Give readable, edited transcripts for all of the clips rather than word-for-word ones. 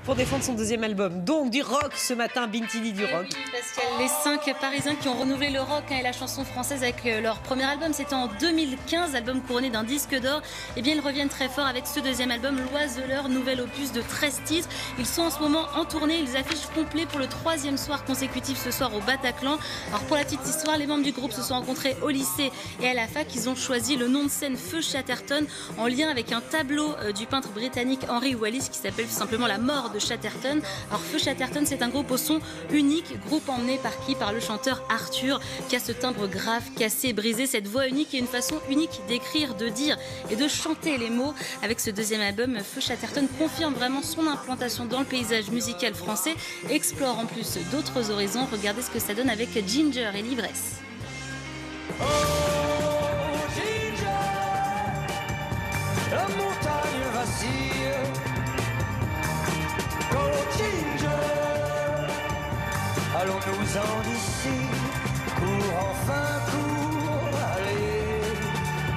pour défendre son deuxième album. Donc du rock ce matin, Bintini du rock. Oui, Pascal, les 5 Parisiens qui ont renouvelé le rock et la chanson française avec leur premier album, c'était en 2015, album couronné d'un disque d'or. Et bien ils reviennent très fort avec ce deuxième album, L'Oiseleur, nouvel opus de 13 titres. Ils sont en ce moment en tournée, ils affichent complet pour le 3e soir consécutif ce soir au Bataclan. Alors pour la petite histoire, les membres du groupe se sont rencontrés au lycée et à la fac. Ils ont choisi le nom de scène Feu Chatterton en lien avec un tableau du peintre britannique Henry Wallis qui s'appelle tout simplement La mort de Chatterton. Alors Feu Chatterton, c'est un groupe au son unique, groupe emmené par qui? Par le chanteur Arthur, qui a ce timbre grave, cassé, brisé, cette voix unique et une façon unique d'écrire, de dire et de chanter les mots. Avec ce deuxième album, Feu Chatterton confirme vraiment son implantation dans le paysage musical français, explore en plus d'autres horizons. Regardez ce que ça donne avec Ginger et l'ivresse. Oh, Ginger, la montagne vacille. Oh, Ginger, allons-nous-en d'ici. Cours, enfin, cours, allez,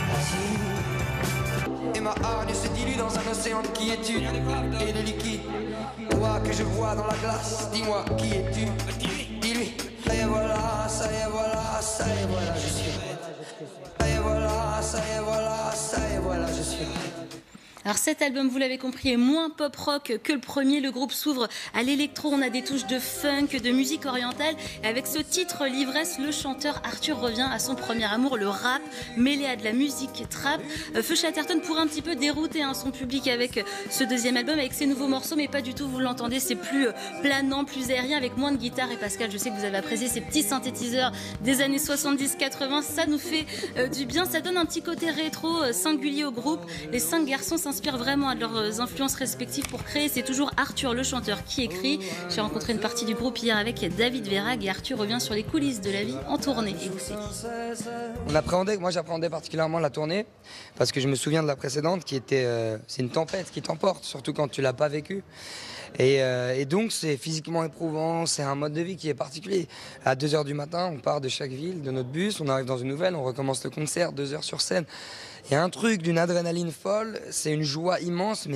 vas-y. Et ma hargne se dilue dans un océan de quiétude et de liquide. Toi que je vois dans la glace, dis-moi, qui es-tu? Dis-lui. Ça y est, voilà, ça y est, voilà, ça y est, voilà, je suis prête. Ça y est, voilà, ça y est, voilà, ça y est, voilà, je suis prête. Alors cet album, vous l'avez compris, est moins pop-rock que le premier. Le groupe s'ouvre à l'électro, on a des touches de funk, de musique orientale. Et avec ce titre, L'ivresse, le chanteur Arthur revient à son premier amour, le rap, mêlé à de la musique trap. Feu Chatterton pourrait un petit peu dérouter son public avec ce deuxième album, avec ses nouveaux morceaux, mais pas du tout, vous l'entendez, c'est plus planant, plus aérien, avec moins de guitare. Et Pascal, je sais que vous avez apprécié ces petits synthétiseurs des années 70-80, ça nous fait du bien, ça donne un petit côté rétro, singulier au groupe. Les 5 garçons s'inspirent vraiment de leurs influences respectives pour créer. C'est toujours Arthur le chanteur qui écrit. J'ai rencontré une partie du groupe hier avec David Verrag et Arthur revient sur les coulisses de la vie en tournée. Écoutez. Moi j'appréhendais particulièrement la tournée parce que je me souviens de la précédente qui était, c'est une tempête qui t'emporte, surtout quand tu l'as pas vécu. Et donc c'est physiquement éprouvant, c'est un mode de vie qui est particulier. À 2h du matin, on part de chaque ville, de notre bus, on arrive dans une nouvelle, on recommence le concert, 2 heures sur scène. Il y a un truc d'une adrénaline folle, c'est une joie immense,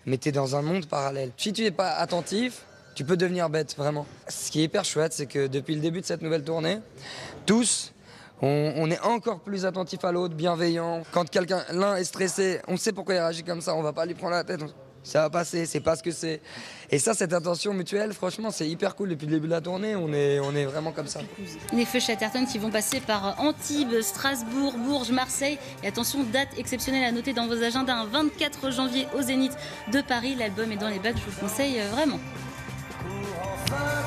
mais t'es dans un monde parallèle. Si tu n'es pas attentif, tu peux devenir bête, vraiment. Ce qui est hyper chouette, c'est que depuis le début de cette nouvelle tournée, tous, on est encore plus attentif à l'autre, bienveillant. Quand l'un est stressé, on sait pourquoi il réagit comme ça, on va pas lui prendre la tête. Ça va passer, c'est pas ce que c'est. Et ça, cette attention mutuelle, franchement, c'est hyper cool. Depuis le début de la tournée, on est vraiment comme ça. Les Feu Chatterton qui vont passer par Antibes, Strasbourg, Bourges, Marseille. Et attention, date exceptionnelle à noter dans vos agendas, un 24 janvier au Zénith de Paris. L'album est dans les bacs, je vous le conseille vraiment. Cours, enfin.